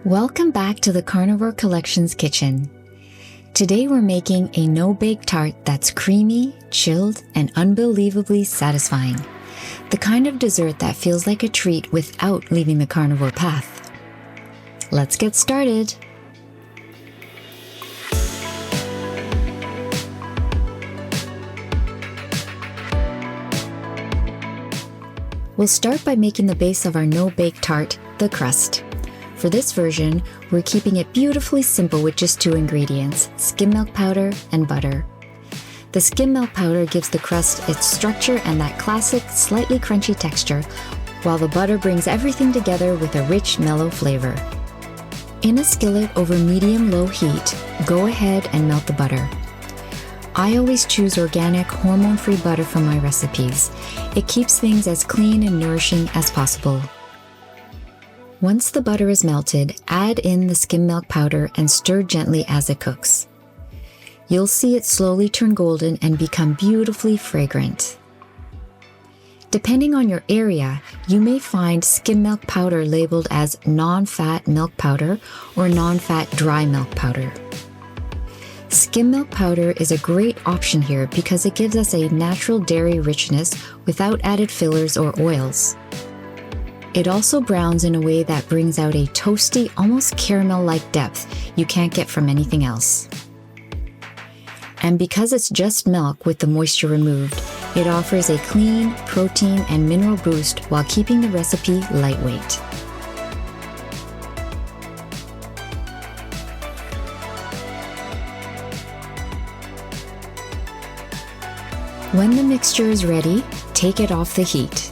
Welcome back to the Carnivore Collection's kitchen. Today we're making a no-bake tart that's creamy, chilled, and unbelievably satisfying. The kind of dessert that feels like a treat without leaving the carnivore path. Let's get started. We'll start by making the base of our no-bake tart, the crust. For this version, we're keeping it beautifully simple with just 2 ingredients, skim milk powder and butter. The skim milk powder gives the crust its structure and that classic, slightly crunchy texture, while the butter brings everything together with a rich, mellow flavor. In a skillet over medium-low heat, go ahead and melt the butter. I always choose organic, hormone-free butter for my recipes. It keeps things as clean and nourishing as possible. Once the butter is melted, add in the skim milk powder and stir gently as it cooks. You'll see it slowly turn golden and become beautifully fragrant. Depending on your area, you may find skim milk powder labeled as non-fat milk powder or non-fat dry milk powder. Skim milk powder is a great option here because it gives us a natural dairy richness without added fillers or oils. It also browns in a way that brings out a toasty, almost caramel-like depth you can't get from anything else. And because it's just milk with the moisture removed, it offers a clean, protein, and mineral boost while keeping the recipe lightweight. When the mixture is ready, take it off the heat.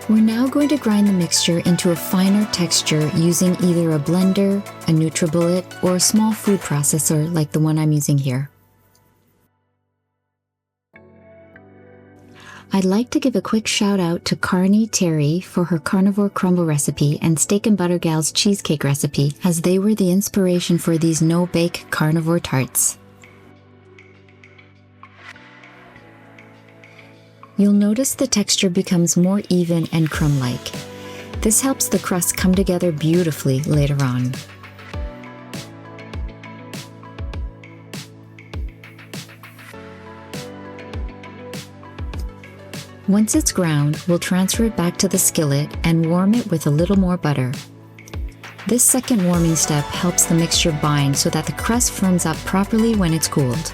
We're now going to grind the mixture into a finer texture using either a blender, a NutriBullet, or a small food processor like the one I'm using here. I'd like to give a quick shout out to Carni-Terri for her Carnivore Crumble recipe and Steak and Butter Gal's Cheesecake recipe, as they were the inspiration for these no-bake carnivore tarts. You'll notice the texture becomes more even and crumb-like. This helps the crust come together beautifully later on. Once it's ground, we'll transfer it back to the skillet and warm it with a little more butter. This second warming step helps the mixture bind so that the crust firms up properly when it's cooled.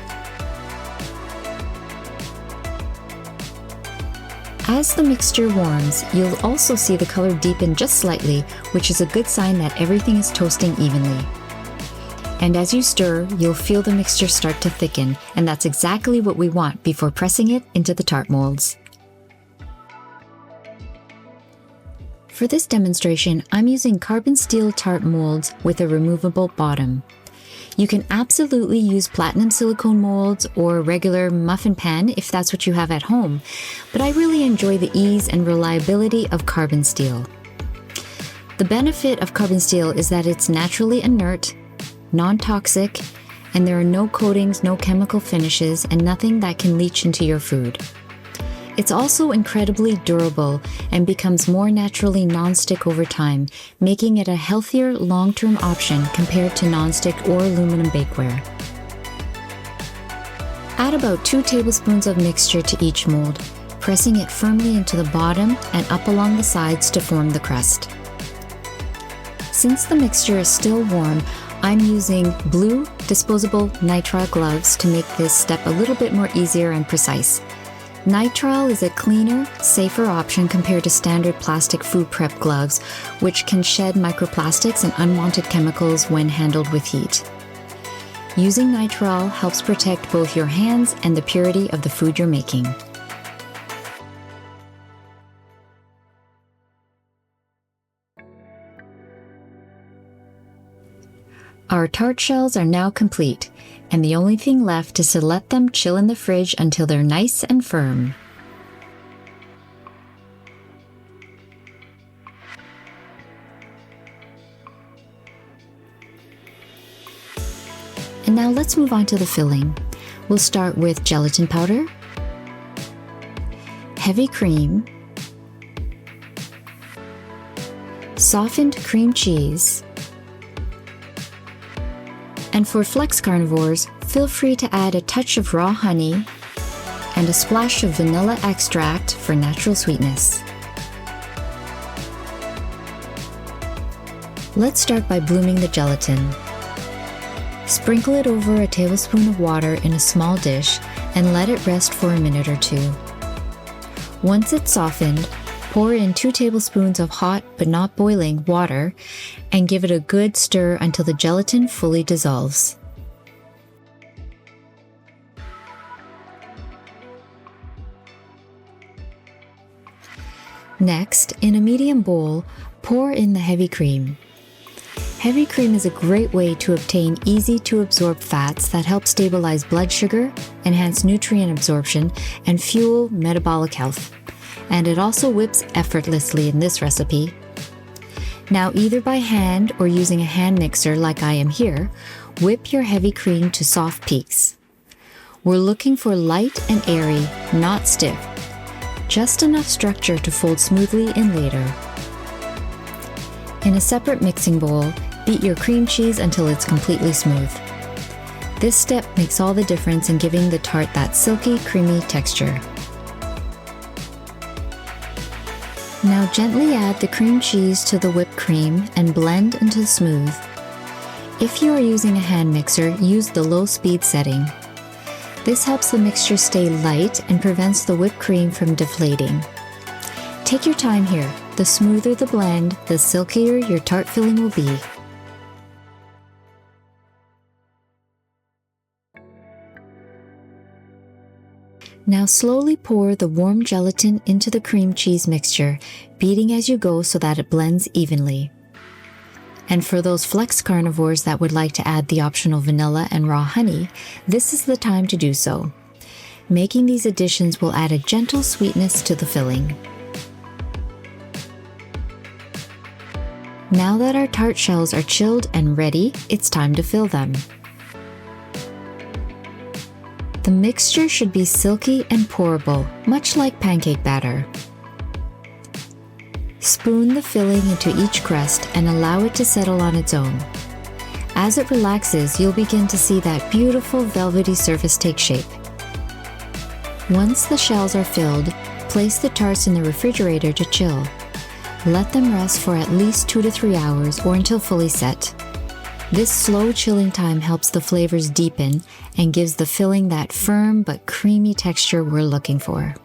As the mixture warms, you'll also see the color deepen just slightly, which is a good sign that everything is toasting evenly. And as you stir, you'll feel the mixture start to thicken, and that's exactly what we want before pressing it into the tart molds. For this demonstration, I'm using carbon steel tart molds with a removable bottom. You can absolutely use platinum silicone molds or regular muffin pan if that's what you have at home, but I really enjoy the ease and reliability of carbon steel. The benefit of carbon steel is that it's naturally inert, non-toxic, and there are no coatings, no chemical finishes, and nothing that can leach into your food. It's also incredibly durable and becomes more naturally non-stick over time, making it a healthier long-term option compared to non-stick or aluminum bakeware. Add about 2 tablespoons of mixture to each mold, pressing it firmly into the bottom and up along the sides to form the crust. Since the mixture is still warm, I'm using blue disposable nitrile gloves to make this step a little bit more easier and precise. Nitrile is a cleaner, safer option compared to standard plastic food prep gloves, which can shed microplastics and unwanted chemicals when handled with heat. Using nitrile helps protect both your hands and the purity of the food you're making. Our tart shells are now complete, and the only thing left is to let them chill in the fridge until they're nice and firm. Now let's move on to the filling. We'll start with gelatin powder, heavy cream, softened cream cheese, and for flex carnivores, feel free to add a touch of raw honey and a splash of vanilla extract for natural sweetness. Let's start by blooming the gelatin. Sprinkle it over a tablespoon of water in a small dish and let it rest for a minute or two. Once it's softened, pour in 2 tablespoons of hot but not boiling water and give it a good stir until the gelatin fully dissolves. Next, in a medium bowl, pour in the heavy cream. Heavy cream is a great way to obtain easy-to-absorb fats that help stabilize blood sugar, enhance nutrient absorption, and fuel metabolic health. And it also whips effortlessly in this recipe. Now, either by hand or using a hand mixer like I am here, whip your heavy cream to soft peaks. We're looking for light and airy, not stiff. Just enough structure to fold smoothly in later. In a separate mixing bowl, beat your cream cheese until it's completely smooth. This step makes all the difference in giving the tart that silky, creamy texture. Now gently add the cream cheese to the whipped cream and blend until smooth. If you are using a hand mixer, use the low speed setting. This helps the mixture stay light and prevents the whipped cream from deflating. Take your time here. The smoother the blend, the silkier your tart filling will be. Now slowly pour the warm gelatin into the cream cheese mixture, beating as you go so that it blends evenly. And for those flex carnivores that would like to add the optional vanilla and raw honey, this is the time to do so. Making these additions will add a gentle sweetness to the filling. Now that our tart shells are chilled and ready, it's time to fill them. The mixture should be silky and pourable, much like pancake batter. Spoon the filling into each crust and allow it to settle on its own. As it relaxes, you'll begin to see that beautiful velvety surface take shape. Once the shells are filled, place the tarts in the refrigerator to chill. Let them rest for at least 2 to 3 hours or until fully set. This slow chilling time helps the flavors deepen and gives the filling that firm but creamy texture we're looking for.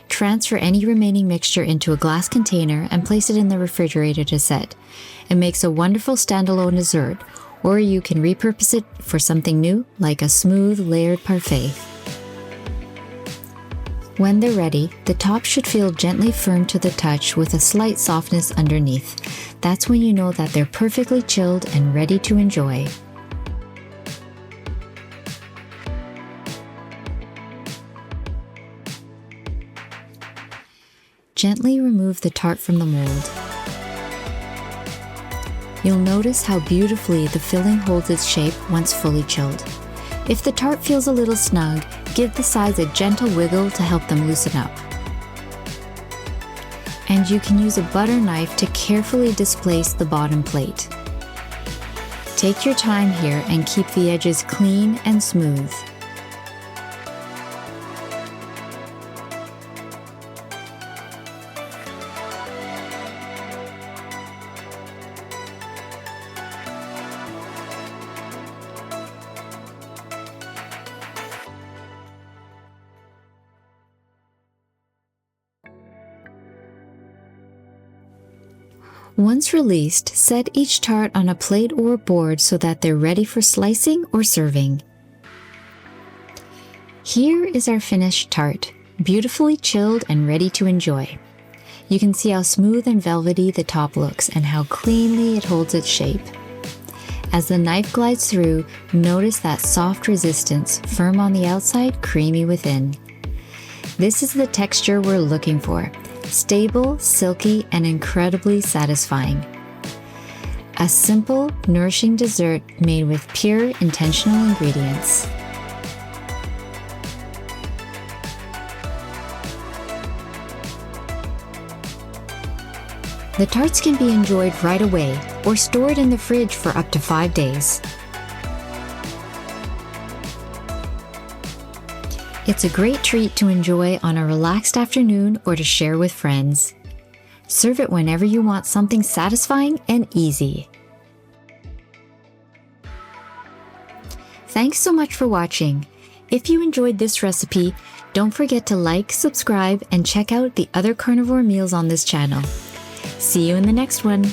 Transfer any remaining mixture into a glass container and place it in the refrigerator to set. It makes a wonderful standalone dessert, or you can repurpose it for something new like a smooth layered parfait. When they're ready, the top should feel gently firm to the touch with a slight softness underneath. That's when you know that they're perfectly chilled and ready to enjoy. Gently remove the tart from the mold. You'll notice how beautifully the filling holds its shape once fully chilled. If the tart feels a little snug, give the sides a gentle wiggle to help them loosen up. And you can use a butter knife to carefully displace the bottom plate. Take your time here and keep the edges clean and smooth. Once released, set each tart on a plate or board so that they're ready for slicing or serving. Here is our finished tart, beautifully chilled and ready to enjoy. You can see how smooth and velvety the top looks and how cleanly it holds its shape. As the knife glides through, notice that soft resistance, firm on the outside, creamy within. This is the texture we're looking for. Stable, silky, and incredibly satisfying. a simple, nourishing dessert made with pure, intentional ingredients. The tarts can be enjoyed right away or stored in the fridge for up to 5 days. It's a great treat to enjoy on a relaxed afternoon or to share with friends. Serve it whenever you want something satisfying and easy. Thanks so much for watching. If you enjoyed this recipe, don't forget to like, subscribe, and check out the other carnivore meals on this channel. See you in the next one.